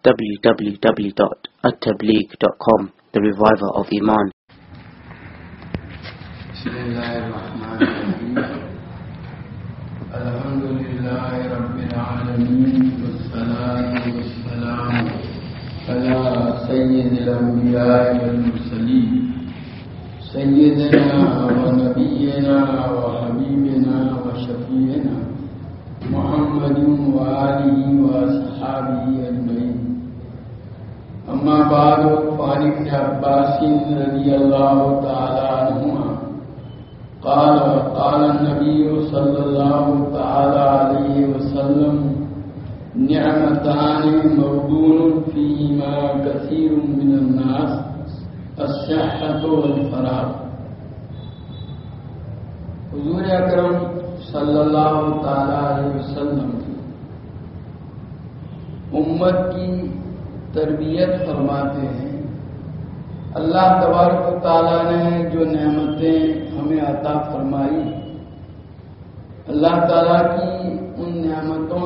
www.attableek.com, the reviver of Iman. Bismillahirrahmanirrahim. Alhamdulillahi Rabbil Alameen. Wassalatu wassalamu ala sayyidil anbiya'i wal mursaleen. Sayyidina wa nabiyyina wa habibina wa shafi'ina Muhammadin wa alihi wa ashabihi ajma'in. Amma ba'du, fa'an ibn Abbas radiyallahu ta'ala anhuma قال النبي صلى الله تعالى عليه وسلم نعمتان مغبون فيهما كثير من الناس الصحة والفراغ. حضور اکرم صلی اللہ تعالی علیہ وسلم امت کی تربیت فرماتے ہیں. اللہ تبارک و تعالیٰ نے جو نعمتیں ہمیں عطا فرمائی، اللہ تعالیٰ کی ان نعمتوں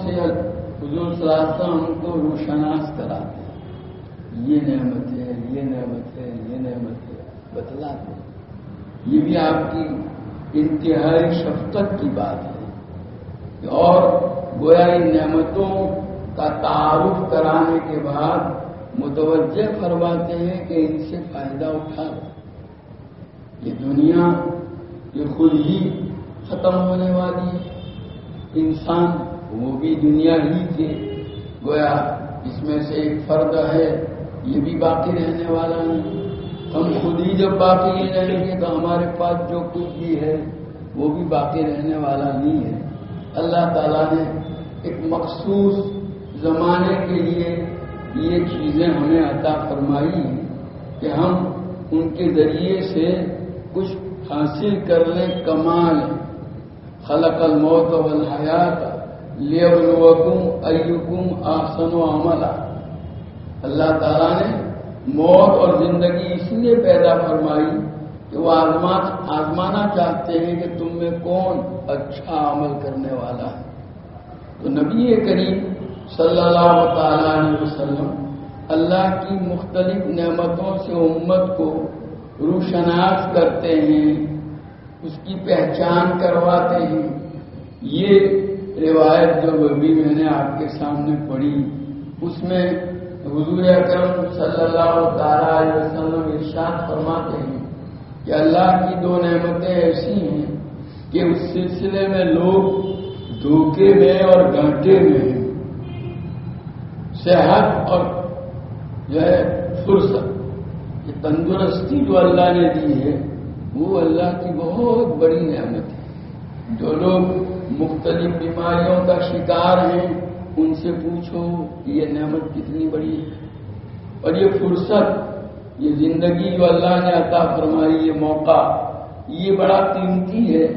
سے حضور صلی اللہ علیہ وسلم ہم کو روشناس کراتے ہیں. یہ نعمت ہے، یہ نعمت ہے، یہ نعمت ہے، بتلاتے ہیں. یہ بھی آپ کی انتہائی شفقت کی بات ہے. اور گویا ان نعمتوں کا تعارف کرانے کے بعد متوجہ فرماتے ہیں کہ ان سے فائدہ اٹھا لو. یہ دنیا یہ خود ہی ختم ہونے والی ہے. انسان وہ بھی دنیا ہی کے گویا اس میں سے ایک فرد ہے، یہ بھی باقی رہنے والا نہیں. ہم خود ہی جب باقی نہیں رہیں گے تو ہمارے پاس جو کچھ بھی ہے وہ بھی باقی رہنے والا نہیں ہے. اللہ تعالیٰ نے ایک مخصوص زمانے کے لیے یہ چیزیں ہمیں عطا فرمائی ہیں کہ ہم ان کے ذریعے سے کچھ حاصل کر لیں. کمال خلق الموت والحیات لیبلوکم ایکم احسن عملا. اللہ تعالیٰ نے موت اور زندگی اس لیے پیدا فرمائی کہ وہ آزمانا چاہتے ہیں کہ تم میں کون اچھا عمل کرنے والا ہے. تو نبی کریم صلی اللہ تعالی علیہ وسلم اللہ کی مختلف نعمتوں سے امت کو روشناس کرتے ہیں، اس کی پہچان کرواتے ہیں. یہ روایت جو ابھی میں نے آپ کے سامنے پڑھی اس میں حضور اکرم صلی اللہ تعالی علیہ وسلم ارشاد فرماتے ہیں کہ اللہ کی دو نعمتیں ایسی ہیں کہ اس سلسلے میں لوگ دھوکے میں اور گھاٹے میں ہیں. صحت اور جو ہے فرصت، یہ تندرستی جو اللہ نے دی ہے وہ اللہ کی بہت بڑی نعمت ہے. جو لوگ مختلف بیماریوں کا شکار ہیں ان سے پوچھو کہ یہ نعمت کتنی بڑی ہے. اور یہ فرصت، یہ زندگی جو اللہ نے عطا فرمائی، یہ موقع، یہ بڑا قیمتی ہے.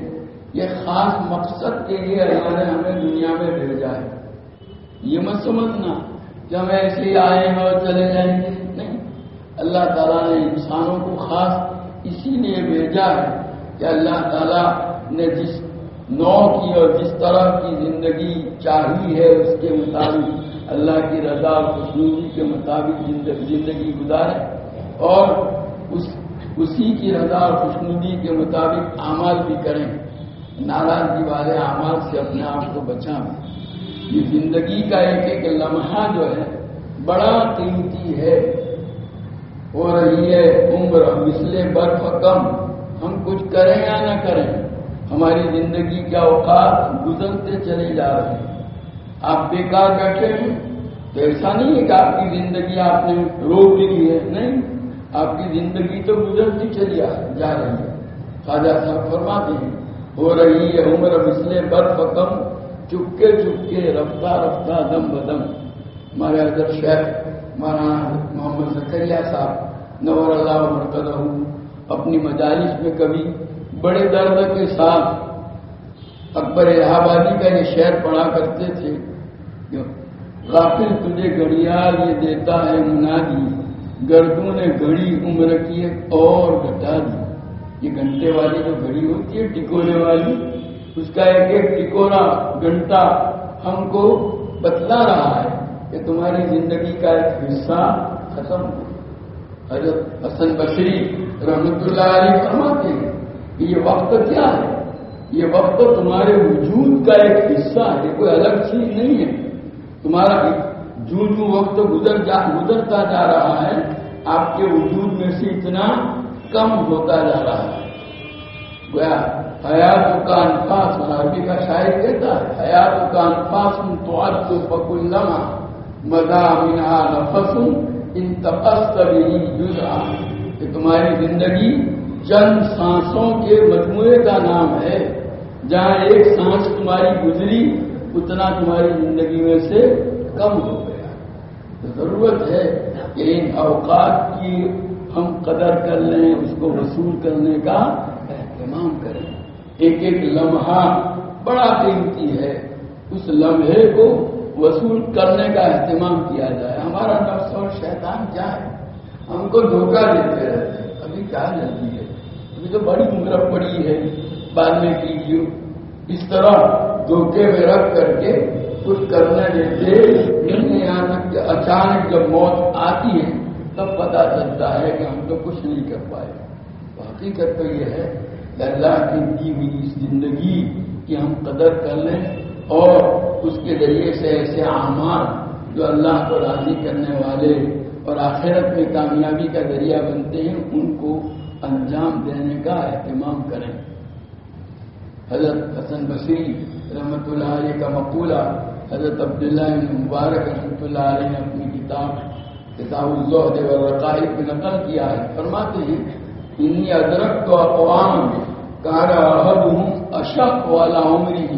یہ خاص مقصد کے لیے اللہ نے ہمیں دنیا میں بھیجا ہے. یہ مت سمجھنا کہ ہم ایسے ہی آئے ہیں اور چلے جائیں گے، نہیں. اللہ تعالیٰ نے انسانوں کو خاص اسی لیے بھیجا ہے کہ اللہ تعالیٰ نے جس نوع کی اور جس طرح کی زندگی چاہی ہے اس کے مطابق اللہ کی رضا اور خوشنودی کے مطابق زندگی گزارے اور اسی کی رضا اور خوشنودی کے مطابق اعمال بھی کریں. ناراضگی والے اعمال سے اپنے آپ کو بچائیں. یہ زندگی کا ایک ایک لمحہ جو ہے بڑا قیمتی ہے. ہو رہی ہے عمر مثل برف کم. ہم کچھ کریں یا نہ کریں ہماری زندگی کے اوقات گزرتے چلے جا رہے ہیں. آپ بیکار بیٹھے ہیں تو ایسا نہیں ہے کہ آپ کی زندگی آپ نے روک لی ہے، نہیں. آپ کی زندگی تو گزرتی چلی جا رہی ہے. خواجہ صاحب فرماتے ہیں ہو رہی ہے عمر مثل برف کم، چپکے چپکے رفتہ رفتہ دم بدم. ہمارے حضرت شیخ مولانا محمد زکریا صاحب نور اللہ مرکزہ اپنی مجالس میں کبھی بڑے درد کے ساتھ اکبر الہ آبادی کا یہ شعر پڑھا کرتے تھے. غافل تجھے گھڑیال یہ دیتا ہے منادی، گردوں نے گھڑی عمر کی ایک اور گھٹا دی. یہ گھنٹے والی جو گھڑی ہوتی ہے ٹکونے والی، اس کا ایک ایک ٹکورا گھنٹہ ہم کو بتلا رہا ہے کہ تمہاری زندگی کا ایک حصہ ختم ہو. حضرت حسن بصری رحمت اللہ علیہ فرماتے ہیں کہ یہ وقت کیا ہے؟ یہ وقت تمہارے وجود کا ایک حصہ ہے، کوئی الگ چیز نہیں ہے. تمہارا جو وقت گزرتا جا رہا ہے آپ کے وجود میں سے اتنا کم ہوتا جا رہا ہے. گویا حیات کا انفاس، عربی کا شاعر کہتا ہے حیات کا انفاس تعد فکلما مضى منها نفس انتقصت به جزءا، کہ تمہاری زندگی چند سانسوں کے مجموعے کا نام ہے. جہاں ایک سانس تمہاری گزری اتنا تمہاری زندگی میں سے کم ہو گیا. تو ضرورت ہے کہ ان اوقات کی ہم قدر کر لیں، اس کو وصول کرنے کا اہتمام کریں. ایک ایک لمحہ بڑا قیمتی ہے، اس لمحے کو وصول کرنے کا اہتمام کیا جائے. ہمارا نفس اور شیطان کیا ہے؟ ہم کو دھوکہ دیتے رہتے ہیں. ابھی کیا جلدی ہے، ابھی تو بڑی عمر پڑی ہے، بعد میں کیجیے. اس طرح دھوکے میں رکھ کر کے کچھ کرنے دیتے نہیں. یہاں تک کہ اچانک جب موت آتی ہے تب پتا چلتا ہے کہ ہم تو کچھ نہیں کر پائے. حقیقت تو یہ ہے کہ اللہ کی دی ہوئی اس زندگی کی ہم قدر کر لیں اور اس کے ذریعے سے ایسے اعمال جو اللہ کو راضی کرنے والے اور آخرت میں کامیابی کا ذریعہ بنتے ہیں ان کو انجام دینے کا اہتمام کریں. حضرت حسن بصری رحمت اللہ علیہ کا مقولہ حضرت عبداللہ بن مبارک رحمت اللہ علیہ نے اپنی کتاب الزہد والرقائق میں نقل کیا ہے. فرماتے ہیں انی ادرکت اقوام کان احدهم اشق علی عمره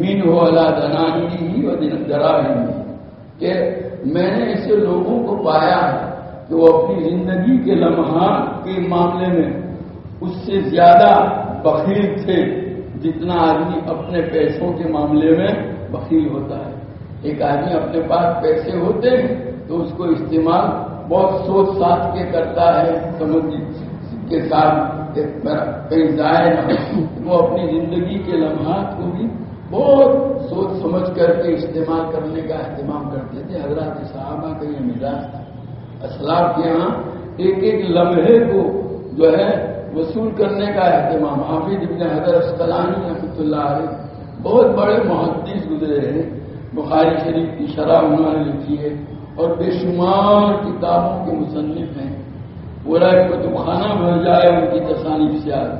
منه علی دنانیه ودراہمه، کہ میں نے ایسے لوگوں کو پایا ہے کہ وہ اپنی زندگی کے لمحات کے معاملے میں اس سے زیادہ بخیل تھے جتنا آدمی اپنے پیسوں کے معاملے میں بخیل ہوتا ہے. ایک آدمی اپنے پاس پیسے ہوتے ہیں تو اس کو استعمال بہت سوچ ساچ کے کرتا ہے، سمجھ کے ساتھ کہیں ضائع نہ ہو. وہ اپنی زندگی کے لمحات کو بھی بہت سوچ سمجھ کر کے استعمال کرنے کا اہتمام کرتے تھے. حضرات صحابہ کا یہ مزاج تھا. اسلاف کے یہاں ایک ایک لمحے کو جو ہے وصول کرنے کا اہتمام. حافظ ابن حجر اسقلانی رحمۃ اللہ علیہ بہت بڑے محدث گزرے ہیں. بخاری شریف کی شرح انہوں نے لکھی ہے اور بے شمار کتابوں کے مصنف ہیں. پورا ایک کتب خانہ بھر جائے ان کی تصانیف سے آج.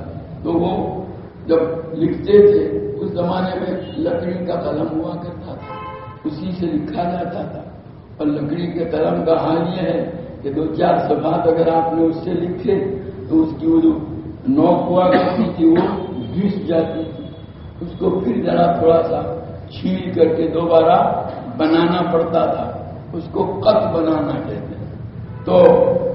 تو وہ جب لکھتے تھے اس زمانے میں لکڑی کا قلم ہوا کرتا تھا، اسی سے لکھا جاتا تھا. اور لکڑی کے قلم کا حال یہ ہے کہ 2-4 صفحات اگر آپ نے اس سے لکھے تو اس کی وہ جو نوک ہوا کرتی تھی وہ گھس جاتی تھی. اس کو پھر ذرا تھوڑا سا چھیل کر کے دوبارہ بنانا پڑتا تھا. اس کو خط بنانا کہتے ہیں. تو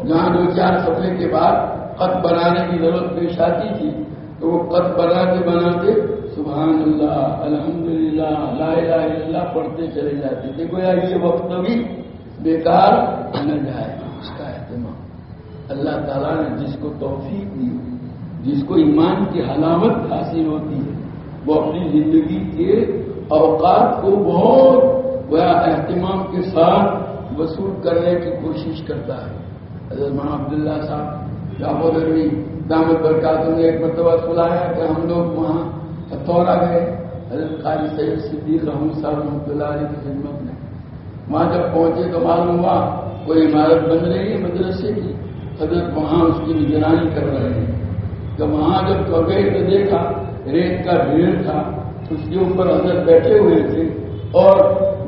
جہاں 2-4 صفحے کے بعد خط بنانے کی ضرورت پیش آتی تھی تو وہ خط بناتے سبحان اللہ الحمدللہ لا الہ الا اللہ پڑھتے چلے جاتے تھے. گویا یہ وقت بھی بیکار نہ جائے. اس کا اہتمام اللہ تعالیٰ نے جس کو توفیق دی، جس کو ایمان کی علامت حاصل ہوتی ہے، وہ اپنی زندگی کے اوقات کو بہت گویا اہتمام کے ساتھ وصول کرنے کی کوشش کرتا ہے. حضرت مولانا عبداللہ صاحب جعفر عربی دامت برکاتہ نے ایک مرتبہ سلایا کہ ہم لوگ وہاں ہتھوڑا گئے حضرت قاری سید صدیق رحمۃ صاحب رحمۃ اللہ علیہ کی خدمت میں. وہاں جب پہنچے تو معلوم ہوا کوئی عمارت بن رہی ہے مدرسے کی. حضرت وہاں اس کی نگرانی کر رہے ہیں. تو وہاں جب گئے تو دیکھا ریت کا ڈھیر تھا، اس کے اوپر حضرت بیٹھے ہوئے تھے اور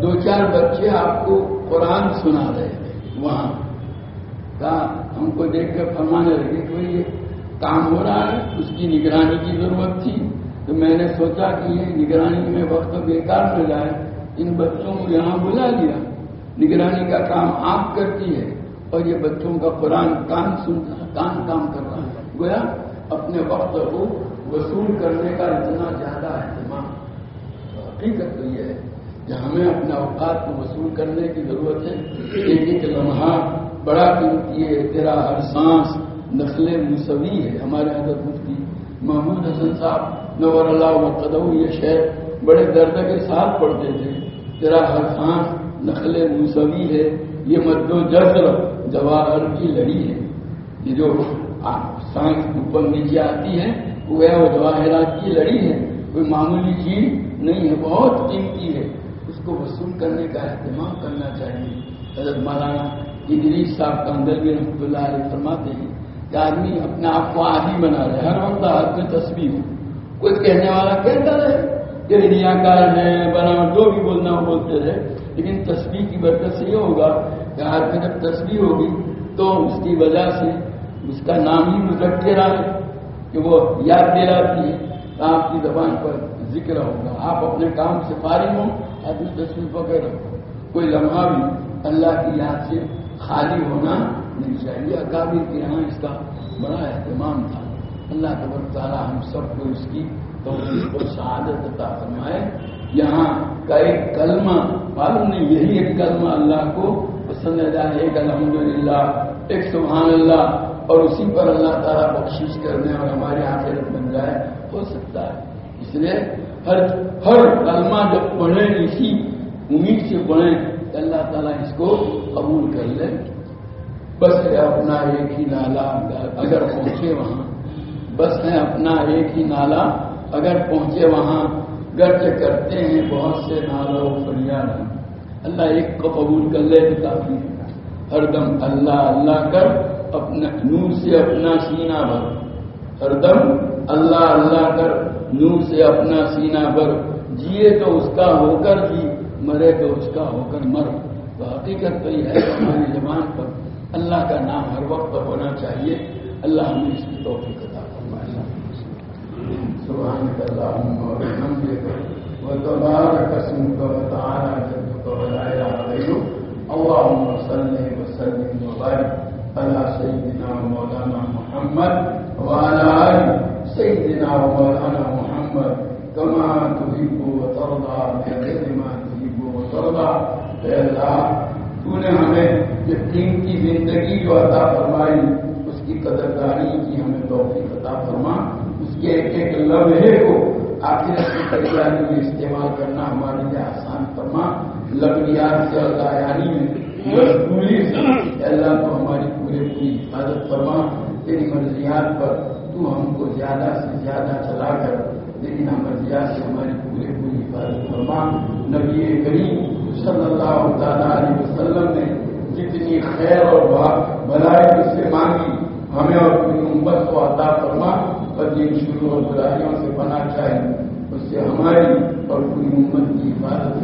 2-4 بچے آپ کو قرآن سنا رہے تھے. وہاں کہا ہم کو دیکھ کر فرمانے لگے کوئی یہ کام ہو رہا ہے، اس کی نگرانی کی ضرورت تھی. تو میں نے سوچا کہ یہ نگرانی میں وقت بیکار نہ جائے، ان بچوں کو یہاں بلا لیا. نگرانی کا کام آپ کرتی ہے اور یہ بچوں کا قرآن کام کر رہا ہے. گویا اپنے وقت کو وصول کرنے کا اتنا زیادہ اہتمام. حقیقت تو یہ ہے کہ ہمیں اپنے اوقات کو وصول کرنے کی ضرورت ہے. ایک ایک لمحہ بڑا قیمتی ہے. تیرا ہر سانس نقل مسوی ہے. ہمارے حضرت مفتی محمود حسن صاحب نور اللہ وقدہ یہ شعر بڑے درد کے ساتھ پڑھتے تھے. تیرا ہر سانس نخل موسوی ہے، یہ مد و جزر جواہر کی لڑی ہے. یہ جو سانس اوپر نیچے آتی ہے وہ جواہرات کی لڑی ہے، کوئی معمولی چیز نہیں ہے، بہت قیمتی ہے. اس کو وصول کرنے کا اہتمام کرنا چاہیے. حضرت مولانا ادریس صاحب کاندلوی رحمۃ اللہ علیہ فرماتے ہیں کہ آدمی اپنے آپ کو عادی بنا رہے، ہر وقت ہاتھ میں تسبیح ہو. کوئی کہنے والا کہتا رہے کہ ریاکار ہے، بناوٹ جو بھی بولنا ہو بولتے رہے، لیکن تسبیح کی برکت سے یہ ہوگا کہ ہاتھ میں جب تسبیح ہوگی تو اس کی وجہ سے اس کا نام ہی مذکرہ ہے کہ وہ یاد دلاتی ہے، آپ کی زبان پر ذکر ہوگا. آپ اپنے کام سے فارغ ہوں، آدمی تصویر پکڑ رکھو. کوئی لمحہ بھی اللہ کی یاد سے خالی ہونا نہیں چاہیے. اکابر کے یہاں اس کا بڑا اہتمام تھا. اللہ تبارک تعالیٰ ہم سب کو اس کی توفیق اور سعادت عطا فرمائے. یہاں کا ایک کلمہ معلوم نہیں، یہی ایک کلمہ اللہ کو پسند ہے. ایک الحمدللہ، ایک سبحان اللہ، اور اسی پر اللہ تعالیٰ بخشش کرنے اور ہمارے آخرت بن جائے، ہو سکتا ہے. اس لیے ہر کلمہ جب پڑھیں اسی امید سے پڑھیں کہ اللہ تعالیٰ اس کو قبول کر لے. بس ہے اپنا ایک ہی نالا اگر پہنچے وہاں، بس ہے اپنا ایک ہی نالا اگر پہنچے وہاں، گرچ کرتے ہیں بہت سے نالوں فریاد. اللہ ایک کو قبول کر لے تو کافی ہے. ہر دم اللہ اللہ کر، اپنا نور سے اپنا سینہ بھر. ہر دم اللہ اللہ کر، نور سے اپنا سینہ بھر. جیے تو اس کا ہو کر جی، مرے تو اس کا ہو کر مر. تو حقیقت تو یہ ہے ہماری زبان پر اللہ کا نام ہر وقت پر ہونا چاہیے. اللہ ہمیں اس کی توفیق عطا فرمائے. سبحانک اللہم و بحمدک وتبارک اسمک وتعالی جدک ولا الہ غیرک. اللہم صلی وسلم وبارک علی سیدنا مولانا محمد وعلی آل سیدنا مولانا محمد کما تحب وترضى بغیر ما تحب وترضى. اے اللہ، تو نے ہمیں یہ قیمتی زندگی جو عطا فرمائی اس کی قدردانی کی ہمیں توفیق عطا فرما. اس کے ایک ایک لمحے کو آخرت کی تیاری میں استعمال کرنا ہمارے لیے آسان فرما. لغویات سے اور دایانی میں مشغولی سے اللہ تو ہماری پوری حفاظت فرما. تیری مرضیات پر تو ہم کو زیادہ سے زیادہ چلا کر لیکن مرضیات سے ہماری پوری حفاظت فرما. نبی کریم صلی اللہ تعالیٰ علیہ وسلم نے جتنی خیر اور بھلائی اس سے مانگی ہمیں اور پوری امت کو عطا فرما. اور جن شرور اور برائیوں سے پناہ چاہیے اس سے ہماری اور پوری امت کی حفاظت